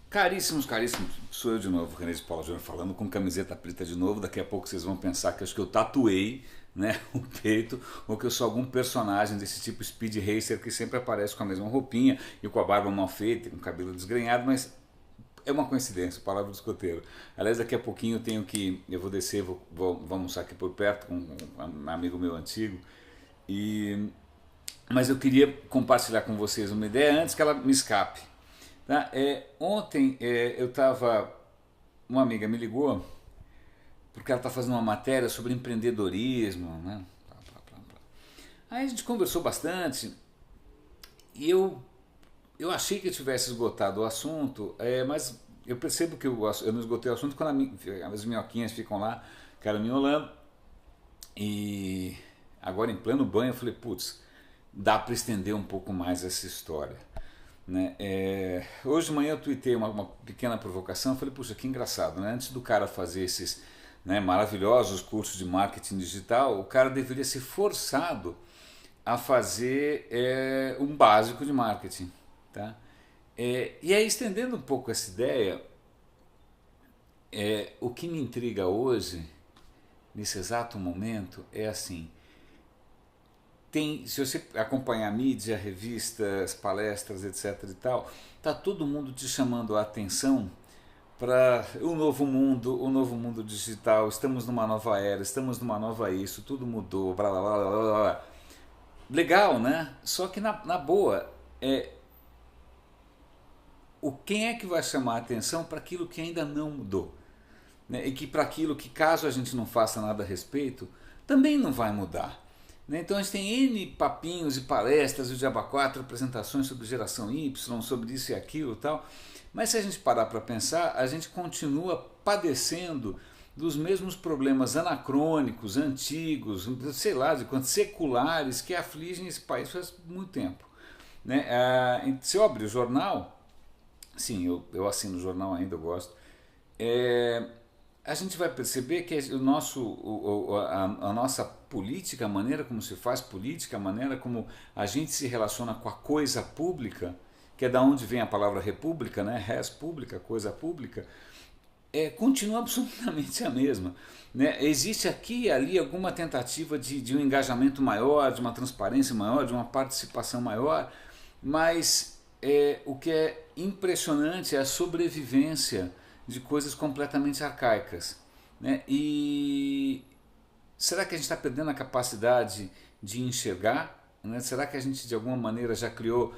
Caríssimos, caríssimos, sou eu de novo, René de Paula Júnior falando com camiseta preta de novo. Daqui a pouco vocês vão pensar que acho que eu tatuei, né, o peito, ou que eu sou algum personagem desse tipo Speed Racer que sempre aparece com a mesma roupinha e com a barba mal feita, com o cabelo desgrenhado, mas é uma coincidência, palavra do escoteiro. Aliás, daqui a pouquinho eu vou descer, vou almoçar aqui por perto com um amigo meu antigo, e, mas eu queria compartilhar com vocês uma ideia antes que ela me escape. Tá? Ontem eu estava. Uma amiga me ligou porque ela está fazendo uma matéria sobre empreendedorismo. Né? Plá, plá, plá, plá. Aí a gente conversou bastante e eu achei que eu tivesse esgotado o assunto, mas eu percebo que eu não esgotei o assunto quando as minhoquinhas ficam lá caraminholando. E agora em pleno banho eu falei, putz, dá para estender um pouco mais essa história. Né? Hoje de manhã eu tuitei uma pequena provocação. Eu falei, puxa, que engraçado, né? Antes do cara fazer esses, né, maravilhosos cursos de marketing digital, o cara deveria ser forçado a fazer um básico de marketing. Tá? E aí, estendendo um pouco essa ideia, o que me intriga hoje, nesse exato momento, é assim: se você acompanhar a mídia, revistas, palestras, etc e tal, tá todo mundo te chamando a atenção para o novo mundo digital. Estamos numa nova era, estamos numa nova isso, tudo mudou, blá blá blá blá blá. Legal, né? Só que na boa, quem é que vai chamar a atenção para aquilo que ainda não mudou? Né? E que para aquilo que, caso a gente não faça nada a respeito, também não vai mudar. Né? Então a gente tem N papinhos e palestras, o Diaba 4, apresentações sobre geração Y, sobre isso e aquilo e tal, mas se a gente parar para pensar, a gente continua padecendo dos mesmos problemas anacrônicos, antigos, sei lá, de quantos seculares que afligem esse país faz muito tempo. Né? Se eu abrir o jornal, sim, eu assino o jornal ainda, eu gosto, é, a gente vai perceber que a nossa política, a maneira como se faz política, a maneira como a gente se relaciona com a coisa pública, que é da onde vem a palavra república, né? Res pública, coisa pública, continua absolutamente a mesma. Né? Existe aqui e ali alguma tentativa de um engajamento maior, de uma transparência maior, de uma participação maior, mas o que é impressionante é a sobrevivência de coisas completamente arcaicas. Né? E será que a gente está perdendo a capacidade de enxergar? Né? Será que a gente de alguma maneira já criou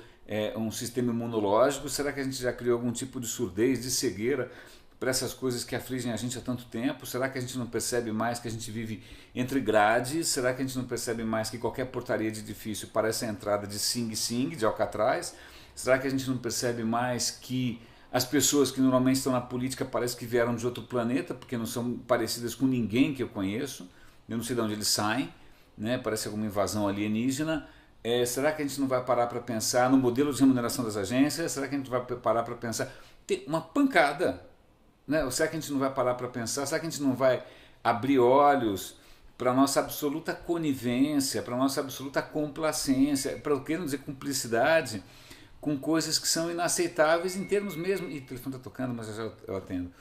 um sistema imunológico? Será que a gente já criou algum tipo de surdez, de cegueira para essas coisas que afligem a gente há tanto tempo? Será que a gente não percebe mais que a gente vive entre grades? Será que a gente não percebe mais que qualquer portaria de edifício parece a entrada de Sing Sing, de Alcatraz? Será que a gente não percebe mais que as pessoas que normalmente estão na política parece que vieram de outro planeta, porque não são parecidas com ninguém que eu conheço, eu não sei de onde eles saem, né? Parece alguma invasão alienígena. Será que a gente não vai parar para pensar no modelo de remuneração das agências? Será que a gente vai parar para pensar? Tem uma pancada. Né? Ou será que a gente não vai parar para pensar? Será que a gente não vai abrir olhos para a nossa absoluta conivência, para a nossa absoluta complacência, para o que não dizer cumplicidade, com coisas que são inaceitáveis em termos mesmo. Ih, o telefone está tocando, mas já eu atendo.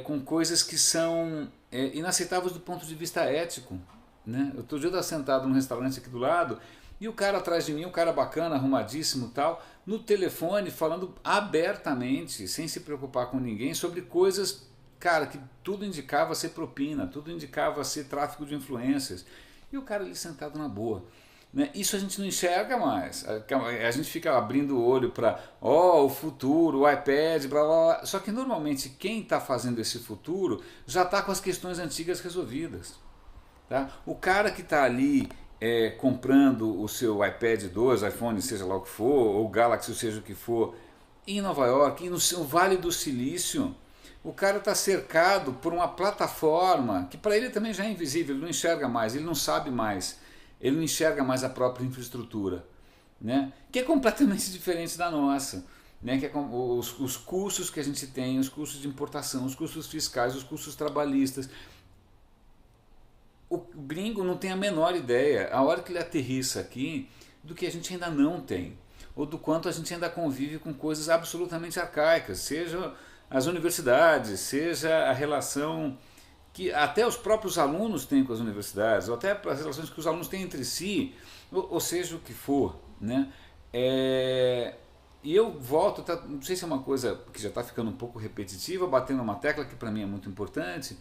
Com coisas que são inaceitáveis do ponto de vista ético. Né? Outro dia eu estava sentado num restaurante aqui do lado e o cara atrás de mim, um cara bacana, arrumadíssimo e tal, no telefone falando abertamente, sem se preocupar com ninguém, sobre coisas, cara, que tudo indicava ser propina, tudo indicava ser tráfico de influências. E o cara ali sentado na boa. Né? Isso a gente não enxerga mais. A gente fica abrindo o olho para o futuro, o iPad, blá, blá, blá. Só que normalmente quem está fazendo esse futuro já está com as questões antigas resolvidas. Tá? O cara que está ali comprando o seu iPad 2, iPhone, seja lá o que for, ou Galaxy, seja o que for, em Nova York, no Vale do Silício, o cara está cercado por uma plataforma que para ele também já é invisível, ele não enxerga mais, ele não sabe mais, ele não enxerga mais a própria infraestrutura, né? Que é completamente diferente da nossa. Né? Que é os custos que a gente tem, os custos de importação, os custos fiscais, os custos trabalhistas. O gringo não tem a menor ideia, a hora que ele aterrissa aqui, do que a gente ainda não tem. ou do quanto a gente ainda convive com coisas absolutamente arcaicas, seja as universidades, seja a relação que até os próprios alunos têm com as universidades, ou até as relações que os alunos têm entre si, ou seja o que for, né? E eu volto, não sei se é uma coisa que já está ficando um pouco repetitiva, batendo uma tecla que para mim é muito importante,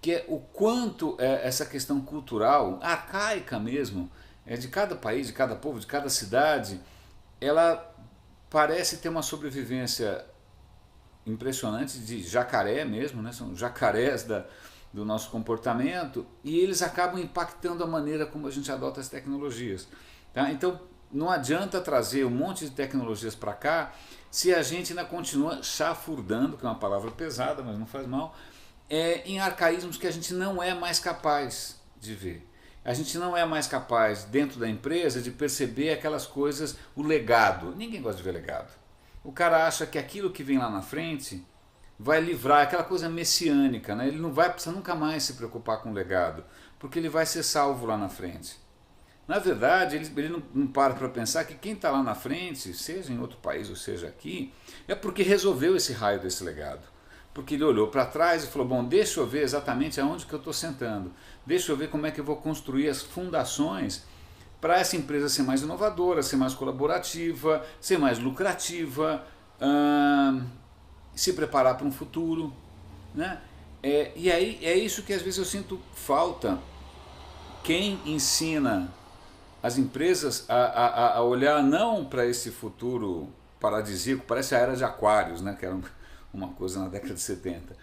que é o quanto essa questão cultural, arcaica mesmo, de cada país, de cada povo, de cada cidade, ela parece ter uma sobrevivência impressionante de jacaré mesmo, né? São jacarés do nosso comportamento, e eles acabam impactando a maneira como a gente adota as tecnologias. Tá? Então não adianta trazer um monte de tecnologias para cá se a gente ainda continua chafurdando, que é uma palavra pesada, mas não faz mal, em arcaísmos que a gente não é mais capaz de ver. A gente não é mais capaz, dentro da empresa, de perceber aquelas coisas, o legado. Ninguém gosta de ver legado. O cara acha que aquilo que vem lá na frente vai livrar, aquela coisa messiânica, né? Ele não vai precisar nunca mais se preocupar com o legado, porque ele vai ser salvo lá na frente. Na verdade, ele não para pensar que quem está lá na frente, seja em outro país ou seja aqui, é porque resolveu esse raio desse legado. Porque ele olhou para trás e falou, bom, deixa eu ver exatamente aonde que eu estou sentando, deixa eu ver como é que eu vou construir as fundações para essa empresa ser mais inovadora, ser mais colaborativa, ser mais lucrativa, se preparar para um futuro, né? E aí é isso que às vezes eu sinto falta. Quem ensina as empresas a olhar não para esse futuro paradisíaco, parece a era de Aquários, né? Que era uma coisa na década de 70.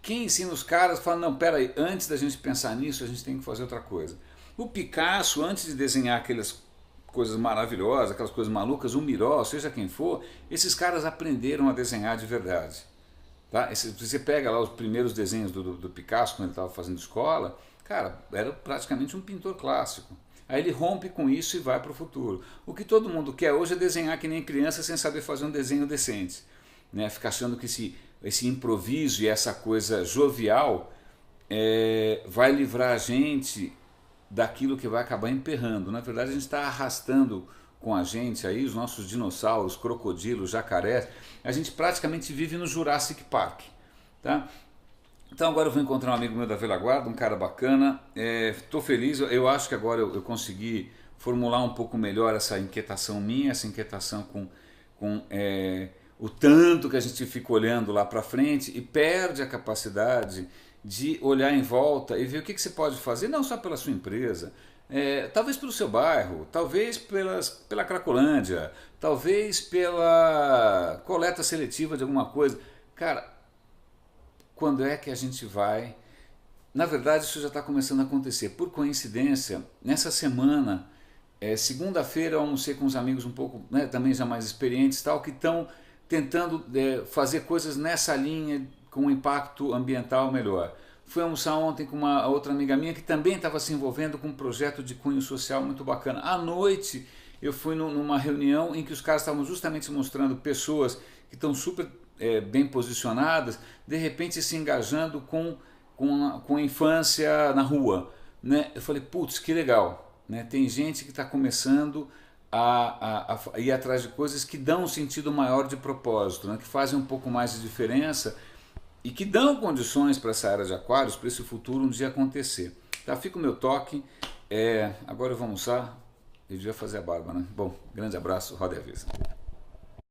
Quem ensina os caras fala, não, peraí, antes da gente pensar nisso, a gente tem que fazer outra coisa. O Picasso, antes de desenhar aquelas coisas maravilhosas, aquelas coisas malucas, o Miró, seja quem for, esses caras aprenderam a desenhar de verdade. Tá? Você pega lá os primeiros desenhos do Picasso, quando ele estava fazendo escola, cara, era praticamente um pintor clássico. Aí ele rompe com isso e vai para o futuro. O que todo mundo quer hoje é desenhar que nem criança sem saber fazer um desenho decente. Né? Ficar achando que esse improviso e essa coisa jovial vai livrar a gente daquilo que vai acabar emperrando. Na verdade, a gente está arrastando com a gente aí os nossos dinossauros, crocodilos, jacarés. A gente praticamente vive no Jurassic Park. Tá? Então agora eu vou encontrar um amigo meu da Velha Guarda, um cara bacana. Estou feliz, eu acho que agora eu consegui formular um pouco melhor essa inquietação minha, essa inquietação com o tanto que a gente fica olhando lá para frente e perde a capacidade de olhar em volta e ver o que você pode fazer, não só pela sua empresa, talvez pelo seu bairro, talvez pela Cracolândia, talvez pela coleta seletiva de alguma coisa. Cara, quando é que a gente vai... Na verdade, isso já está começando a acontecer. Por coincidência, nessa semana, segunda-feira, eu almocei com uns amigos um pouco, né, também já mais experientes, tal, que estão tentando fazer coisas nessa linha com um impacto ambiental melhor. Fui almoçar ontem com uma outra amiga minha que também estava se envolvendo com um projeto de cunho social muito bacana. À noite eu fui numa reunião em que os caras estavam justamente mostrando pessoas que estão super bem posicionadas, de repente se engajando com a infância na rua. Né? Eu falei, putz, que legal. Né? Tem gente que está começando a ir atrás de coisas que dão um sentido maior de propósito, né? Que fazem um pouco mais de diferença e que dão condições para essa era de Aquários, para esse futuro um dia acontecer. Tá? Fica o meu toque. Agora eu vou almoçar e devia fazer a barba, né? Bom, grande abraço, roda e avisa.